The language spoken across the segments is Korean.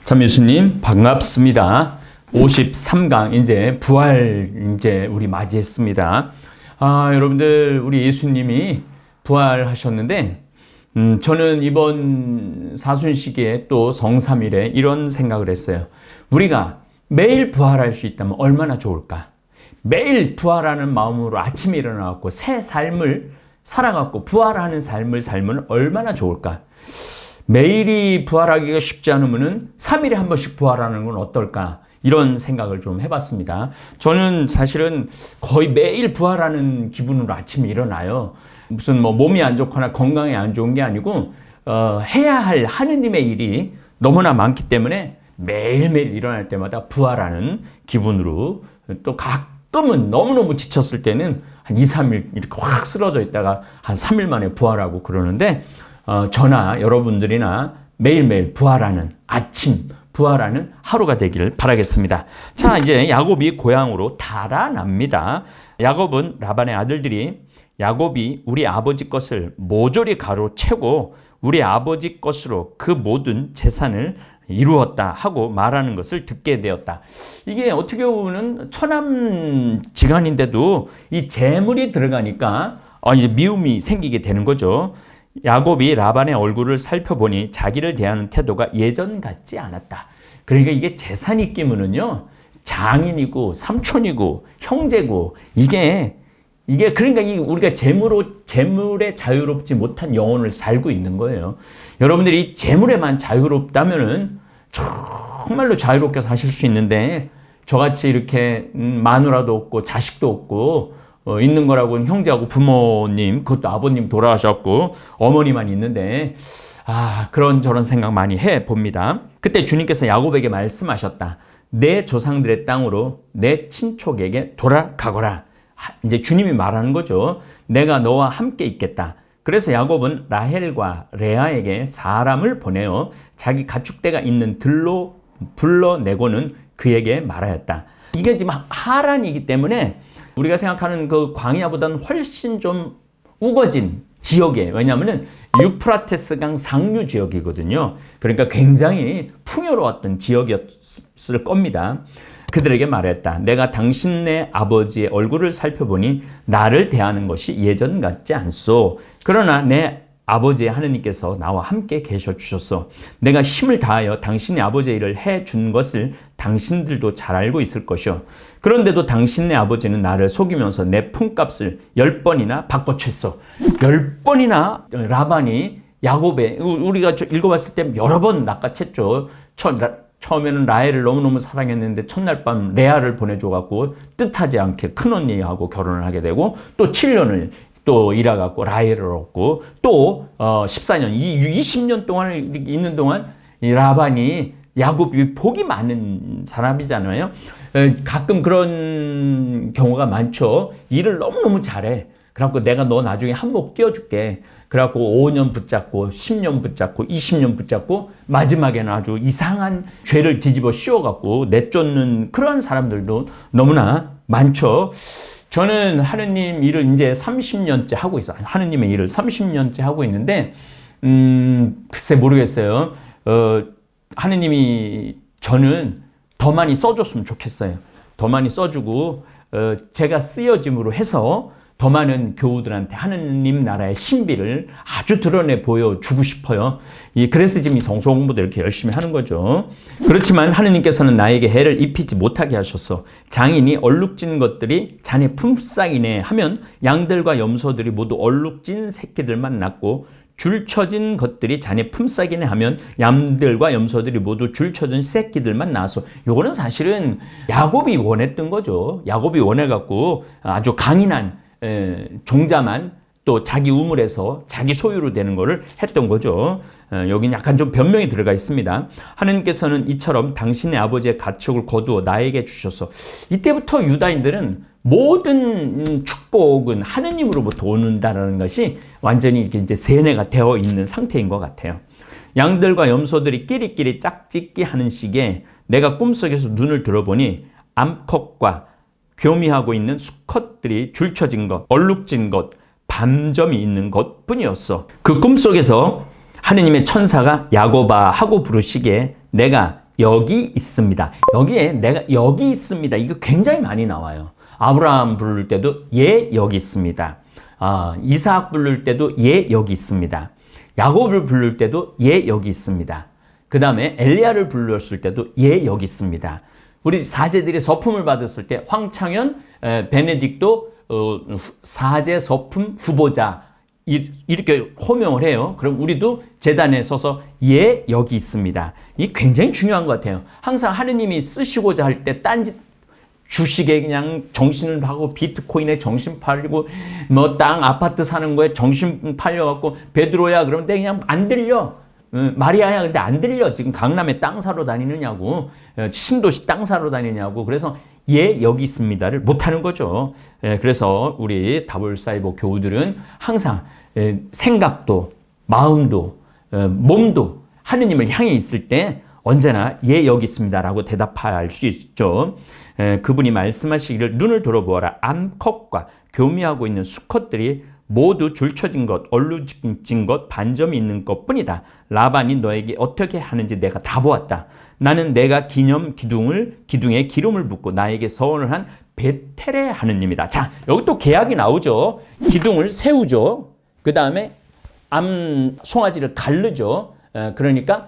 참 예수님 반갑습니다. 53강 이제 부활 우리 맞이했습니다. 여러분들 우리 예수님이 부활하셨는데 저는 이번 사순시기에 또 성삼일에 이런 생각을 했어요. 우리가 매일 부활할 수 있다면 얼마나 좋을까? 매일 부활하는 마음으로 아침에 일어나갖고 새 삶을 살아갖고 부활하는 삶을 살면 얼마나 좋을까? 매일이 부활하기가 쉽지 않으면은 3일에 한 번씩 부활하는 건 어떨까? 이런 생각을 좀 해봤습니다. 저는 사실은 거의 매일 부활하는 기분으로 아침에 일어나요. 무슨 몸이 안 좋거나 건강에 안 좋은 게 아니고 해야 할 하느님의 일이 너무나 많기 때문에 매일매일 일어날 때마다 부활하는 기분으로, 또 가끔은 너무너무 지쳤을 때는 한 2, 3일 이렇게 확 쓰러져 있다가 한 3일 만에 부활하고 그러는데 저나 여러분들이나 매일매일 부활하는 아침, 부활하는 하루가 되기를 바라겠습니다. 자, 이제 야곱이 고향으로 달아납니다. 야곱은 라반의 아들들이 야곱이 우리 아버지 것을 모조리 가로채고 우리 아버지 것으로 그 모든 재산을 이루었다 하고 말하는 것을 듣게 되었다. 이게 어떻게 보면 처남지간인데도 이 재물이 들어가니까 이제 미움이 생기게 되는 거죠. 야곱이 라반의 얼굴을 살펴보니 자기를 대하는 태도가 예전 같지 않았다. 그러니까 이게 재산이 끼면은요, 장인이고 삼촌이고 형제고 이게 그러니까 우리가 재물에 자유롭지 못한 영혼을 살고 있는 거예요. 여러분들이 재물에만 자유롭다면은 정말로 자유롭게 사실 수 있는데, 저같이 이렇게 마누라도 없고 자식도 없고 있는 거라고는 형제하고 부모님, 그것도 아버님 돌아가셨고 어머니만 있는데 그런저런 생각 많이 해봅니다. 그때 주님께서 야곱에게 말씀하셨다. 내 조상들의 땅으로 내 친족에게 돌아가거라. 이제 주님이 말하는 거죠. 내가 너와 함께 있겠다. 그래서 야곱은 라헬과 레아에게 사람을 보내어 자기 가축대가 있는 들로 불러내고는 그에게 말하였다. 이게 지금 하란이기 때문에 우리가 생각하는 그 광야보다는 훨씬 좀 우거진 지역이에요. 왜냐하면 유프라테스강 상류 지역이거든요. 그러니까 굉장히 풍요로웠던 지역이었을 겁니다. 그들에게 말했다. 내가 당신네 아버지의 얼굴을 살펴보니 나를 대하는 것이 예전 같지 않소. 그러나 내 아버지의 하느님께서 나와 함께 계셔 주셨소. 내가 힘을 다하여 당신의 아버지의 일을 해준 것을 당신들도 잘 알고 있을 것이요. 그런데도 당신네 아버지는 나를 속이면서 내 품값을 10번이나 바꿔쳤어. 10번이나 라반이 야곱에, 우리가 읽어봤을 때 여러 번 낚아챘죠. 처음에는 라헬을 너무너무 사랑했는데 첫날 밤 레아를 보내줘갖고 뜻하지 않게 큰언니하고 결혼을 하게 되고, 또 7년을 또 일해갖고 라헬을 얻고, 또 14년, 20년 동안 있는 동안 이 라반이 야곱이 복이 많은 사람이잖아요. 가끔 그런 경우가 많죠. 일을 너무너무 잘해. 그래갖고 내가 너 나중에 한몫 띄워줄게. 그래갖고 5년 붙잡고 10년 붙잡고 20년 붙잡고 마지막에는 아주 이상한 죄를 뒤집어 씌워갖고 내쫓는 그런 사람들도 너무나 많죠. 저는 하느님 일을 이제 30년째 하고 있어요. 하느님의 일을 30년째 하고 있는데 글쎄 모르겠어요. 하느님이 저는 더 많이 써줬으면 좋겠어요. 더 많이 써주고 제가 쓰여짐으로 해서 더 많은 교우들한테 하느님 나라의 신비를 아주 드러내 보여주고 싶어요. 그래서 지금 이 성서 공부도 이렇게 열심히 하는 거죠. 그렇지만 하느님께서는 나에게 해를 입히지 못하게 하셨어. 장인이 얼룩진 것들이 자네 품삯이네 하면 양들과 염소들이 모두 얼룩진 새끼들만 낳고, 줄쳐진 것들이 자네 품삯이네 하면 양들과 염소들이 모두 줄쳐진 새끼들만 낳았어. 요거는 사실은 야곱이 원했던 거죠. 야곱이 원해갖고 아주 강인한 종자만 또 자기 우물에서 자기 소유로 되는 거를 했던 거죠. 여긴 약간 좀 변명이 들어가 있습니다. 하느님께서는 이처럼 당신의 아버지의 가축을 거두어 나에게 주셔서, 이때부터 유다인들은 모든 축복은 하느님으로부터 오는다라는 것이 완전히 이렇게 이제 세뇌가 되어 있는 상태인 것 같아요. 양들과 염소들이 끼리끼리 짝짓기 하는 시기에 내가 꿈속에서 눈을 들어보니 암컷과 교미하고 있는 수컷들이 줄쳐진 것, 얼룩진 것, 밤점이 있는 것 뿐이었어. 그 꿈속에서 하느님의 천사가 야곱아 하고 부르시기에 내가 여기 있습니다. 여기에 내가 여기 있습니다. 이거 굉장히 많이 나와요. 아브라함 부를 때도 예 여기 있습니다. 이삭 부를 때도 예 여기 있습니다. 야곱을 부를 때도 예 여기 있습니다. 그 다음에 엘리야를 불렀을 때도 예 여기 있습니다. 우리 사제들이 서품을 받았을 때 황창현, 베네딕토 사제 서품 후보자 이렇게 호명을 해요. 그럼 우리도 제단에 서서 예 여기 있습니다. 이 굉장히 중요한 것 같아요. 항상 하느님이 쓰시고자 할 때 딴짓 주식에 그냥 정신을 하고 비트코인에 정신 팔리고 뭐 땅 아파트 사는 거에 정신 팔려갖고 베드로야 그러면 그냥 안 들려. 마리아야 근데 안 들려. 지금 강남에 땅 사러 다니느냐고, 신도시 땅 사러 다니냐고. 그래서 예 여기 있습니다를 못하는 거죠. 그래서 우리 다볼사이버 교우들은 항상 생각도 마음도 몸도 하느님을 향해 있을 때 언제나 예 여기 있습니다라고 대답할 수 있죠. 그분이 말씀하시기를 눈을 들어보아라. 암컷과 교미하고 있는 수컷들이 모두 줄쳐진 것, 얼룩진 것, 반점이 있는 것뿐이다. 라반이 너에게 어떻게 하는지 내가 다 보았다. 나는 내가 기둥에 기름을 붓고 나에게 서원을 한 베텔의 하느님이다. 자, 여기 또 계약이 나오죠. 기둥을 세우죠. 그 다음에 송아지를 가르죠. 그러니까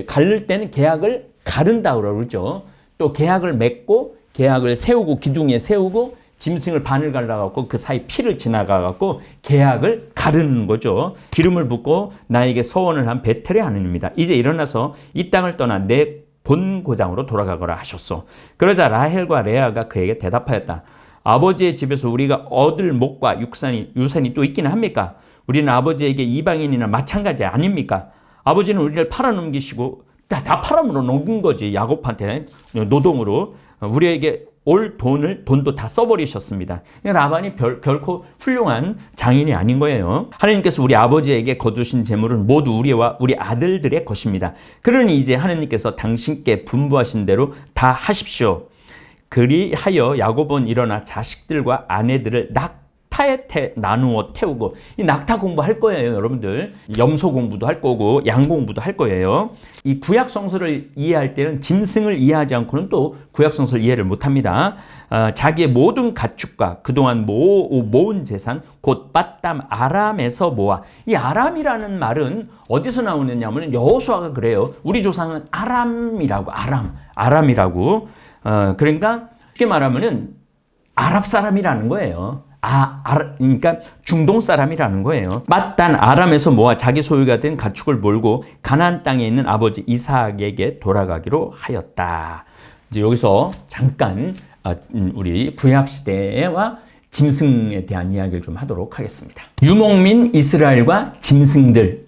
가를 때는 계약을 가른다 그러죠. 또 계약을 맺고 계약을 세우고 기둥에 세우고 짐승을 반을 갈라갖고 그 사이 피를 지나가갖고 계약을 가르는 거죠. 기름을 붓고 나에게 서원을 한 베텔의 하느님이다. 이제 일어나서 이 땅을 떠나 내 본 고장으로 돌아가거라 하셨소. 그러자 라헬과 레아가 그에게 대답하였다. 아버지의 집에서 우리가 얻을 목과 유산이 또 있기는 합니까? 우리는 아버지에게 이방인이나 마찬가지 아닙니까? 아버지는 우리를 팔아넘기시고 다 팔아넘긴 거지. 야곱한테 노동으로 우리에게 올 돈도 다 써버리셨습니다. 라반이 결코 훌륭한 장인이 아닌 거예요. 하나님께서 우리 아버지에게 거두신 재물은 모두 우리와 우리 아들들의 것입니다. 그러니 이제 하나님께서 당신께 분부하신 대로 다 하십시오. 그리하여 야곱은 일어나 자식들과 아내들을 낙타에 나누어 태우고, 이 낙타 공부할 거예요, 여러분들. 염소 공부도 할 거고 양 공부도 할 거예요. 이 구약 성서를 이해할 때는 짐승을 이해하지 않고는 또 구약 성서를 이해를 못합니다. 자기의 모든 가축과 그동안 모은 재산 곧 빠담 아람에서 모아. 이 아람이라는 말은 어디서 나오느냐면 여호수아가 그래요. 우리 조상은 아람이라고. 그러니까 쉽게 말하면은 아랍 사람이라는 거예요. 그러니까 중동 사람이라는 거예요. 빠단 아람에서 모아 자기 소유가 된 가축을 몰고 가나안 땅에 있는 아버지 이삭에게 돌아가기로 하였다. 이제 여기서 잠깐 우리 구약 시대와 짐승에 대한 이야기를 좀 하도록 하겠습니다. 유목민 이스라엘과 짐승들.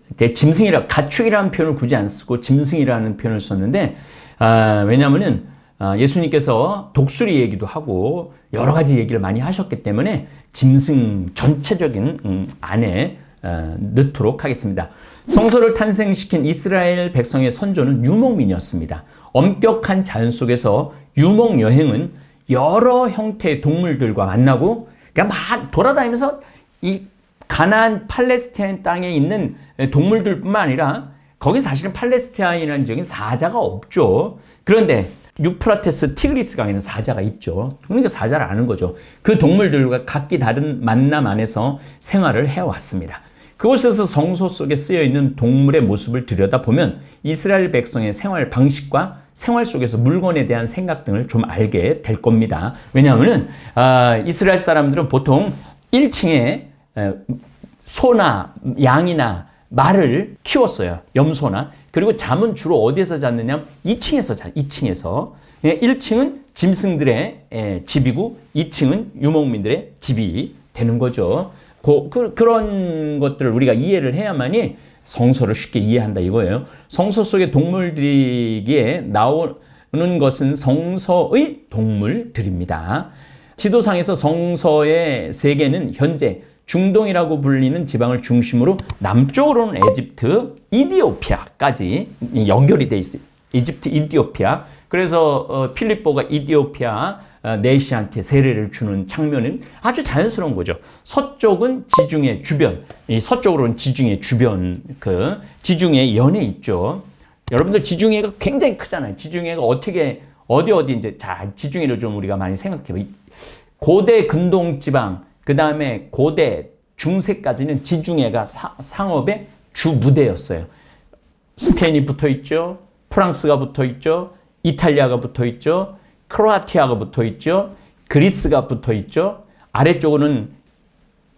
가축이라는 표현을 굳이 안 쓰고 짐승이라는 표현을 썼는데, 왜냐하면은 예수님께서 독수리 얘기도 하고 여러 가지 얘기를 많이 하셨기 때문에 짐승 전체적인 안에 넣도록 하겠습니다. 성소를 탄생시킨 이스라엘 백성의 선조는 유목민이었습니다. 엄격한 자연 속에서 유목 여행은 여러 형태의 동물들과 만나고 그냥 막 돌아다니면서 이 가나안 팔레스타인 땅에 있는 동물들뿐만 아니라 거기 사실은 팔레스타인이라는 지역에 사자가 없죠. 그런데 유프라테스 티그리스 강에는 사자가 있죠. 그러니까 사자를 아는 거죠. 그 동물들과 각기 다른 만남 안에서 생활을 해왔습니다. 그곳에서 성소 속에 쓰여있는 동물의 모습을 들여다보면 이스라엘 백성의 생활 방식과 생활 속에서 물건에 대한 생각 등을 좀 알게 될 겁니다. 왜냐하면 이스라엘 사람들은 보통 1층에 소나 양이나 말을 키웠어요. 염소나. 그리고 잠은 주로 어디에서 잤느냐? 2층에서 자. 2층에서. 1층은 짐승들의 집이고 2층은 유목민들의 집이 되는 거죠. 그런 것들을 우리가 이해를 해야만이 성서를 쉽게 이해한다 이거예요. 성서 속의 동물들이기에 나오는 것은 성서의 동물들입니다. 지도상에서 성서의 세계는 현재 중동이라고 불리는 지방을 중심으로 남쪽으로는 에집트, 이디오피아까지 연결이 돼 있어요. 이집트, 이디오피아. 그래서 필립보가 이디오피아 내시한테 세례를 주는 장면은 아주 자연스러운 거죠. 서쪽은 지중해 주변, 이 서쪽으로는 지중해 주변, 지중해 연에 있죠. 여러분들 지중해가 굉장히 크잖아요. 지중해가 어떻게 어디 이제 자 지중해를 좀 우리가 많이 생각해요. 고대 근동 지방 그 다음에 고대 중세까지는 지중해가 상업의 주 무대였어요. 스페인이 붙어 있죠. 프랑스가 붙어 있죠. 이탈리아가 붙어 있죠. 크로아티아가 붙어 있죠. 그리스가 붙어 있죠. 아래쪽으로는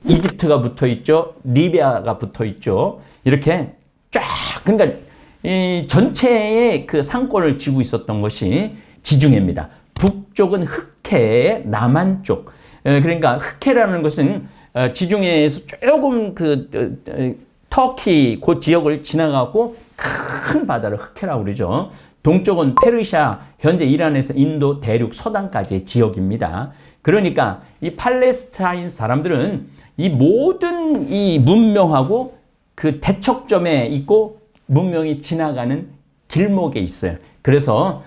이집트가 붙어 있죠. 리비아가 붙어 있죠. 이렇게 쫙 그러니까 이 전체의 그 상권을 쥐고 있었던 것이 지중해입니다. 북쪽은 흑해의 남한 쪽. 그러니까 흑해라는 것은 지중해에서 조금 터키 그 지역을 지나가고 큰 바다를 흑해라고 그러죠. 동쪽은 페르시아, 현재 이란에서 인도 대륙 서단까지의 지역입니다. 그러니까 이 팔레스타인 사람들은 이 모든 이 문명하고 그 대척점에 있고 문명이 지나가는 길목에 있어요. 그래서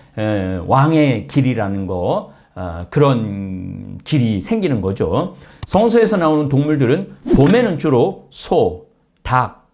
왕의 길이라는 거 그런 길이 생기는 거죠. 성서에서 나오는 동물들은 봄에는 주로 소, 닭,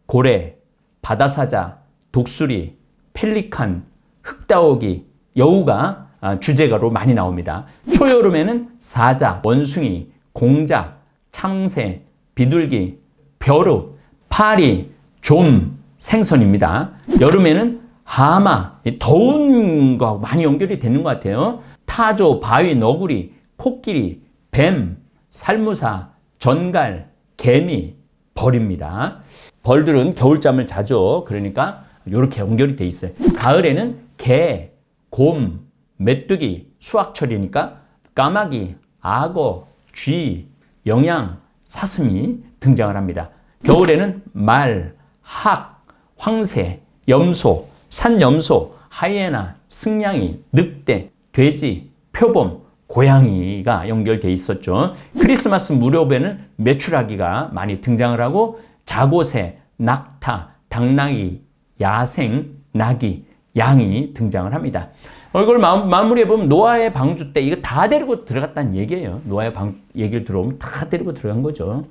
고래, 바다사자, 독수리, 펠리칸, 흑다오기, 여우가 주제가로 많이 나옵니다. 초여름에는 사자, 원숭이, 공작, 참새, 비둘기, 벼룩, 파리, 좀, 생선입니다. 여름에는 하마, 더운 거하고 많이 연결이 되는 것 같아요. 타조, 바위, 너구리, 코끼리, 뱀, 살무사, 전갈, 개미, 벌입니다. 벌들은 겨울잠을 자죠. 그러니까 이렇게 연결이 돼 있어요. 가을에는 개, 곰, 메뚜기, 수확철이니까 까마귀, 악어, 쥐, 영양, 사슴이 등장을 합니다. 겨울에는 말, 학, 황새, 염소, 산염소, 하이에나, 승냥이, 늑대, 돼지, 표범, 고양이가 연결돼 있었죠. 크리스마스 무렵에는 메추라기가 많이 등장을 하고 자고새, 낙타, 당나귀, 야생, 나귀, 양이 등장을 합니다. 이걸 마무리해보면 노아의 방주 때 이거 다 데리고 들어갔다는 얘기예요. 노아의 방주 얘기를 들어오면 다 데리고 들어간 거죠.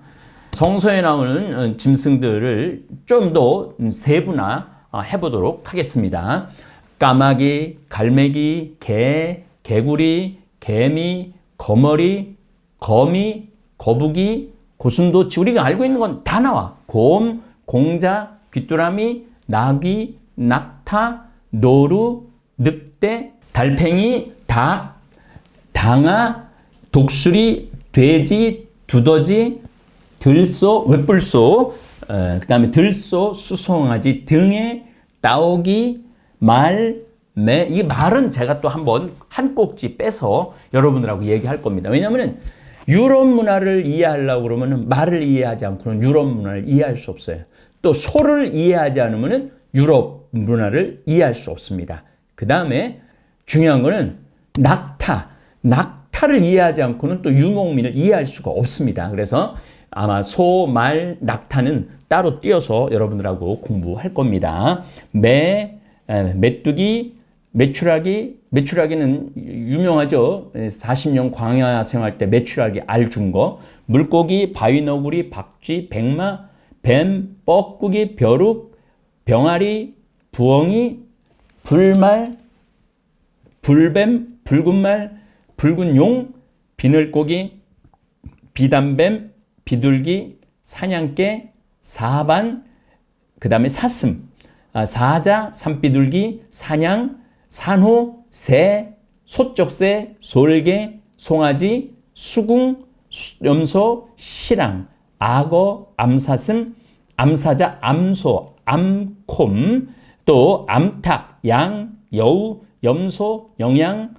성서에 나오는 짐승들을 좀 더 세분화 해보도록 하겠습니다. 까마귀, 갈매기, 개, 개구리, 개미, 거머리, 거미, 거북이, 고슴도치 우리가 알고 있는 건 다 나와. 곰, 공자, 귀뚜라미, 나귀, 낙타, 노루, 늑대, 달팽이, 닭, 당아, 독수리, 돼지, 두더지, 들소, 웹불소, 그 다음에 들소, 수송아지 등의 따오기, 말, 매. 이 말은 제가 또 한번 한 꼭지 빼서 여러분들하고 얘기할 겁니다. 왜냐하면 유럽 문화를 이해하려고 그러면 말을 이해하지 않고는 유럽 문화를 이해할 수 없어요. 또 소를 이해하지 않으면 유럽 문화를 이해할 수 없습니다. 그 다음에 중요한 거는 낙타. 낙타를 이해하지 않고는 또 유목민을 이해할 수가 없습니다. 그래서 아마 소, 말, 낙타는 따로 띄어서 여러분들하고 공부할 겁니다. 메뚜기, 메추라기. 메추라기는 유명하죠. 40년 광야 생활 때 메추라기 알 준 거. 물고기, 바위너구리, 박쥐, 백마, 뱀, 뻐꾸기, 벼룩, 병아리, 부엉이, 불말, 불뱀, 붉은말, 붉은 용, 비늘고기, 비단뱀, 비둘기, 사냥개, 사반, 그 다음에 사슴, 사자, 산비둘기, 사냥, 산호, 새, 소쩍새, 솔개, 송아지, 수궁, 염소, 시랑, 악어, 암사슴, 암사자, 암소, 암콤, 또 암탉, 양, 여우, 염소, 영양,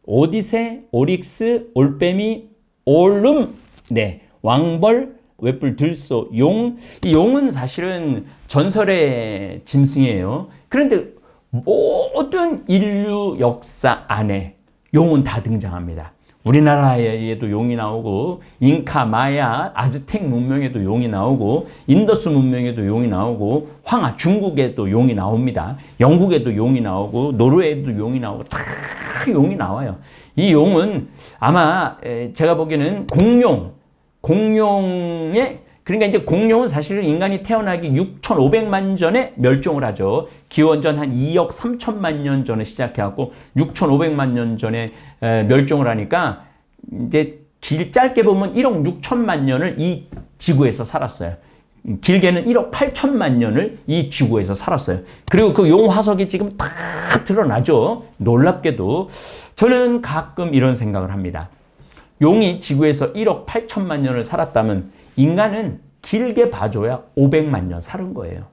오디세, 오릭스, 올빼미, 올름, 네, 왕벌, 웹불, 들소, 용. 이 용은 사실은 전설의 짐승이에요. 그런데 모든 인류 역사 안에 용은 다 등장합니다. 우리나라에도 용이 나오고 잉카, 마야, 아즈텍 문명에도 용이 나오고 인더스 문명에도 용이 나오고 황하, 중국에도 용이 나옵니다. 영국에도 용이 나오고 노르웨이에도 용이 나오고 다 용이 나와요. 이 용은 아마 제가 보기에는 공룡의 그러니까 이제 공룡은 사실은 인간이 태어나기 6,500만 전에 멸종을 하죠. 기원전 한 2억 3천만 년 전에 시작해갖고 6,500만 년 전에 멸종을 하니까 이제 짧게 보면 1억 6천만 년을 이 지구에서 살았어요. 길게는 1억 8천만 년을 이 지구에서 살았어요. 그리고 그 용 화석이 지금 다 드러나죠. 놀랍게도 저는 가끔 이런 생각을 합니다. 용이 지구에서 1억 8천만 년을 살았다면 인간은 길게 봐줘야 500만 년 살은 거예요.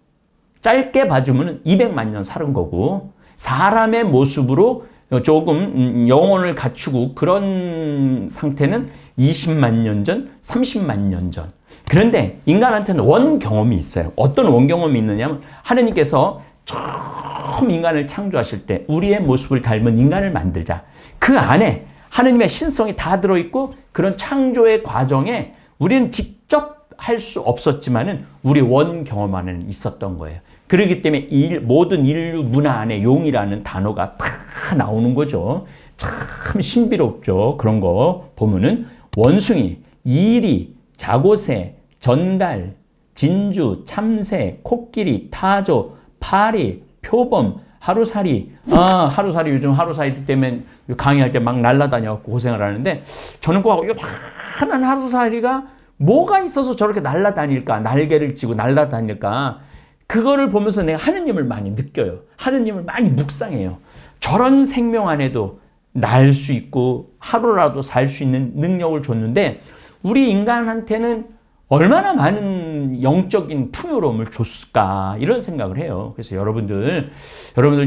짧게 봐주면 200만 년 살은 거고, 사람의 모습으로 조금 영혼을 갖추고 그런 상태는 20만 년 전, 30만 년 전. 그런데 인간한테는 원 경험이 있어요. 어떤 원 경험이 있느냐면 하느님께서 처음 인간을 창조하실 때 우리의 모습을 닮은 인간을 만들자. 그 안에 하느님의 신성이 다 들어있고 그런 창조의 과정에 우리는 직접 할 수 없었지만은 우리 원 경험 안에는 있었던 거예요. 그렇기 때문에 모든 인류 문화 안에 용이라는 단어가 다 나오는 거죠. 참 신비롭죠. 그런 거 보면은 원숭이, 이리, 자고새, 전갈, 진주, 참새, 코끼리, 타조, 파리, 표범, 하루살이. 하루살이 요즘 하루살이 때문에 강의할 때 막 날아다녀갖고 고생을 하는데 저는 꼭 요만한 하루살이가 뭐가 있어서 저렇게 날아다닐까? 날개를 쥐고 날아다닐까? 그거를 보면서 내가 하느님을 많이 느껴요. 하느님을 많이 묵상해요. 저런 생명 안에도 날 수 있고 하루라도 살 수 있는 능력을 줬는데 우리 인간한테는 얼마나 많은 영적인 풍요로움을 줬을까 이런 생각을 해요. 그래서 여러분들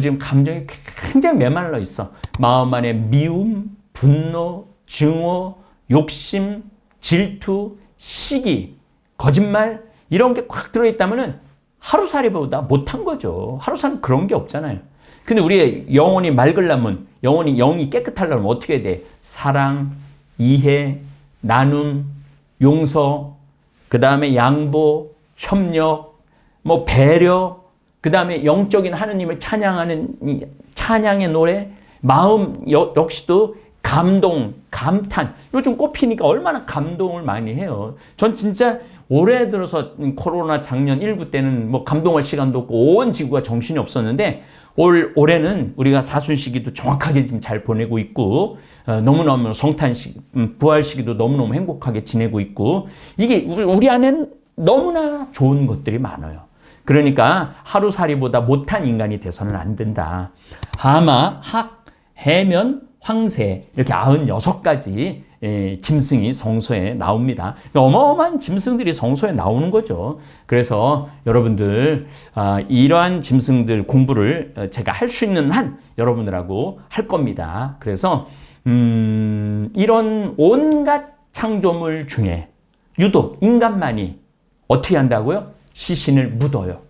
지금 감정이 굉장히 메말라 있어. 마음 안에 미움, 분노, 증오, 욕심, 질투, 시기, 거짓말 이런 게 꽉 들어있다면은 하루살이보다 못한 거죠. 하루살이는 그런 게 없잖아요. 근데 우리의 영혼이 맑으려면, 영이 깨끗하려면 어떻게 해야 돼? 사랑, 이해, 나눔, 용서, 그 다음에 양보, 협력, 배려, 그 다음에 영적인 하느님을 찬양하는 찬양의 노래, 마음 역시도 감동, 감탄. 요즘 꽃피니까 얼마나 감동을 많이 해요. 전 진짜 올해 들어서 코로나 작년 19 때는 감동할 시간도 없고 온 지구가 정신이 없었는데 올해는 우리가 사순 시기도 정확하게 지금 잘 보내고 있고 너무너무 성탄 시기, 부활 시기도 너무너무 행복하게 지내고 있고 이게 우리 안에는 너무나 좋은 것들이 많아요. 그러니까 하루살이보다 못한 인간이 돼서는 안 된다. 하마, 학, 해면, 황새 이렇게 96가지 짐승이 성서에 나옵니다. 그러니까 어마어마한 짐승들이 성서에 나오는 거죠. 그래서 여러분들 이러한 짐승들 공부를 제가 할 수 있는 한 여러분들하고 할 겁니다. 그래서 이런 온갖 창조물 중에 유독 인간만이 어떻게 한다고요? 시신을 묻어요.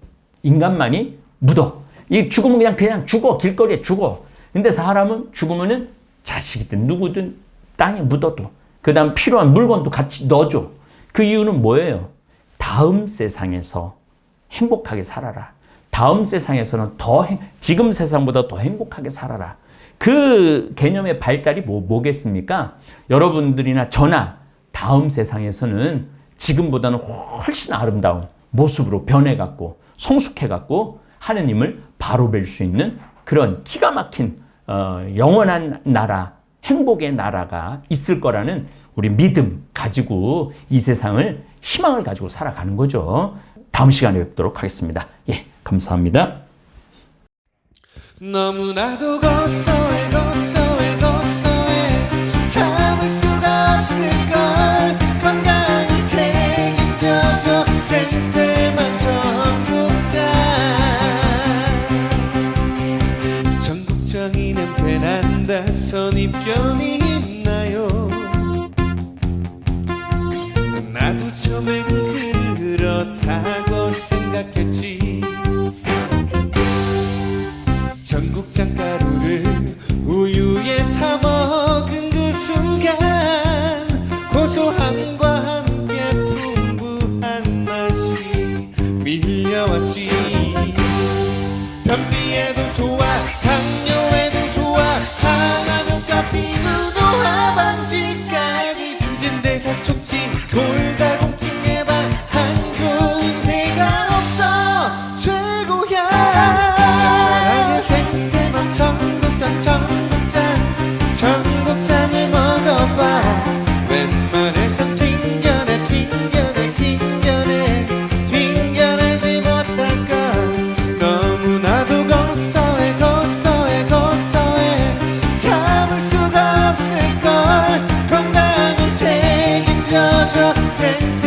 인간만이 묻어. 이 죽으면 그냥 죽어. 길거리에 죽어. 근데 사람은 죽으면은 자식이든 누구든 땅에 묻어도 그 다음 필요한 물건도 같이 넣어줘. 그 이유는 뭐예요? 다음 세상에서 행복하게 살아라. 다음 세상에서는 지금 세상보다 더 행복하게 살아라. 그 개념의 발달이 뭐겠습니까? 여러분들이나 저나 다음 세상에서는 지금보다는 훨씬 아름다운 모습으로 변해갖고 성숙해갖고 하느님을 바로 뵐 수 있는 그런 기가 막힌 영원한 나라, 행복의 나라가 있을 거라는 우리 믿음 가지고 이 세상을 희망을 가지고 살아가는 거죠. 다음 시간에 뵙도록 하겠습니다. 예, 감사합니다. 너무나도 고소해 참을 수가 없을걸 건강히 책임져줘 생태만 전국장이 냄새 난다 선입견이 있나요 나도 처음엔 그렇다고 생각했지 전국장 가루를 우유에 타 먹은 그 순간 고소함과 함께 풍부한 맛이 밀려왔지 변비에도 좋아 당뇨에도 좋아 항암효과 피부도 하반지까지 신진대사 촉진 골다공증 예방 탱탱